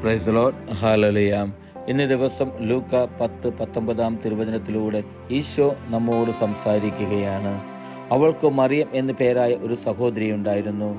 Praise the Lord. Hallelujah. ഇന്ന് ദിവസം ലൂക്ക 10:19 തിരുവചനത്തിലൂടെ ഈശോ നമ്മോട് സംസാരിക്കുകയാണ്. അവൾക്ക് മറിയം എന്നു പേരായ ഒരു സഹോദരി ഉണ്ടായിരുന്നു.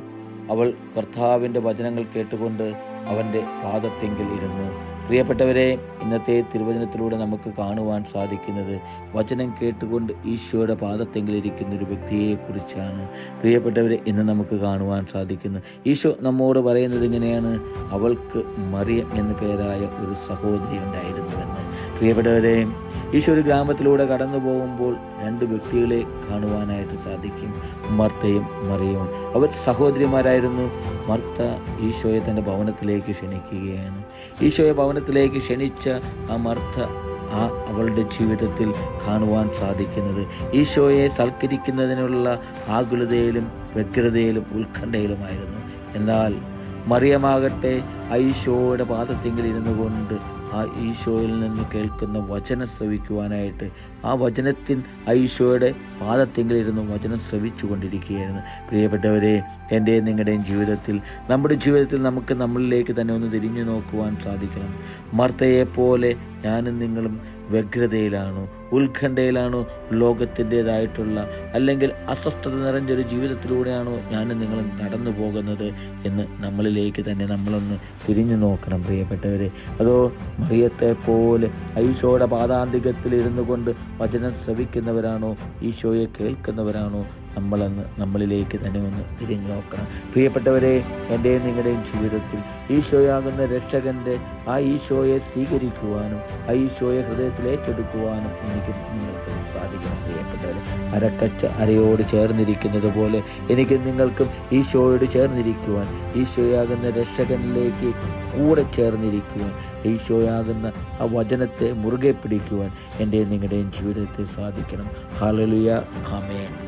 അവൾ കർത്താവിൻ്റെ വചനങ്ങൾ കേട്ടുകൊണ്ട് അവൻ്റെ പാദത്തിങ്കിൽ ഇരുന്നു. പ്രിയപ്പെട്ടവരെ, ഇന്നത്തെ തിരുവചനത്തിലൂടെ നമുക്ക് കാണുവാൻ സാധിക്കുന്നത് വചനം കേട്ടുകൊണ്ട് ഈശോയുടെ പാദത്തെങ്കിൽ ഇരിക്കുന്ന ഒരു വ്യക്തിയെക്കുറിച്ചാണ്. പ്രിയപ്പെട്ടവരെ, ഇന്ന് നമുക്ക് കാണുവാൻ സാധിക്കുന്നു. ഈശോ നമ്മോട് പറയുന്നത് ഇങ്ങനെയാണ്: അവൾക്ക് മറിയം എന്നു പേരായ ഒരു സഹോദരി ഉണ്ടായിരുന്നുവെന്ന്. പ്രിയപ്പെട്ടവരെ, ഈശോ ഒരു ഗ്രാമത്തിലൂടെ കടന്നു പോകുമ്പോൾ രണ്ട് വ്യക്തികളെ കാണുവാനായിട്ട് സാധിക്കും: മർത്തയും മറിയവും. അവർ സഹോദരിമാരായിരുന്നു. മർത്ത ഈശോയെ തൻ്റെ ഭവനത്തിലേക്ക് ക്ഷണിക്കുകയാണ്. ഈശോയെ ഭവനത്തിലേക്ക് ക്ഷണിച്ച ആ മർത്ത അവളുടെ ജീവിതത്തിൽ കാണുവാൻ സാധിക്കുന്നത് ഈശോയെ സൽക്കരിക്കുന്നതിനുള്ള ആകുലതയിലും വ്യഗ്രതയിലും ഉത്കണ്ഠയിലുമായിരുന്നു. എന്നാൽ മറിയമാകട്ടെ ഈശോയുടെ പാദത്തിങ്കിൽ ഇരുന്നു കൊണ്ട് ആ ഈശോയിൽ നിന്ന് കേൾക്കുന്ന വചനം ശ്രവിക്കുവാനായിട്ട് ആ വചനത്തിൽ ഈശോയുടെ പാദത്തിങ്കിലിരുന്ന് വചനം ശ്രവിച്ചു കൊണ്ടിരിക്കുകയായിരുന്നു. പ്രിയപ്പെട്ടവരെ, എൻ്റെയും നിങ്ങളുടെയും ജീവിതത്തിൽ, നമ്മുടെ ജീവിതത്തിൽ നമുക്ക് നമ്മളിലേക്ക് തന്നെ ഒന്ന് തിരിഞ്ഞു നോക്കുവാൻ സാധിക്കണം. മർത്തയെപ്പോലെ ഞാനും നിങ്ങളും വ്യഗ്രതയിലാണോ, ഉത്കണ്ഠയിലാണോ, ലോകത്തിൻ്റേതായിട്ടുള്ള അല്ലെങ്കിൽ അസ്വസ്ഥത നിറഞ്ഞൊരു ജീവിതത്തിലൂടെയാണോ ഞാനും നിങ്ങളും കടന്നു പോകുന്നത് എന്ന് നമ്മളിലേക്ക് തന്നെ നമ്മളൊന്ന് തിരിഞ്ഞു നോക്കണം. പ്രിയപ്പെട്ടവരെ, അതോ മറിയത്തെ പോലെ ഈശോയുടെ പാദാന്തികത്തിൽ ഇരുന്നു കൊണ്ട് വചനം ശ്രവിക്കുന്നവരാണോ, ഈശോയെ കേൾക്കുന്നവരാണോ നമ്മളെന്ന് നമ്മളിലേക്ക് തന്നെ ഒന്ന് തിരിഞ്ഞു നോക്കണം. പ്രിയപ്പെട്ടവരെ, എൻ്റെയും നിങ്ങളുടെയും ജീവിതത്തിൽ ഈശോയാകുന്ന രക്ഷകൻ്റെ ആ ഈശോയെ സ്വീകരിക്കുവാനും ആ ഈശോയെ ഹൃദയത്തിൽ ഏറ്റെടുക്കുവാനും എനിക്ക് നിങ്ങൾക്കും സാധിക്കണം. പ്രിയപ്പെട്ടവരെ, അരക്കച്ച അരയോട് ചേർന്നിരിക്കുന്നത് പോലെ എനിക്ക് നിങ്ങൾക്കും ഈശോയോട് ചേർന്നിരിക്കുവാൻ, ഈശോയാകുന്ന രക്ഷകനിലേക്ക് കൂടെ ചേർന്നിരിക്കുവാൻ, ഈശോയാകുന്ന ആ വചനത്തെ മുറുകെ പിടിക്കുവാൻ എൻ്റെയും നിങ്ങളുടെയും ജീവിതത്തിൽ സാധിക്കണം. ഹല്ലേലൂയ. ആമേൻ.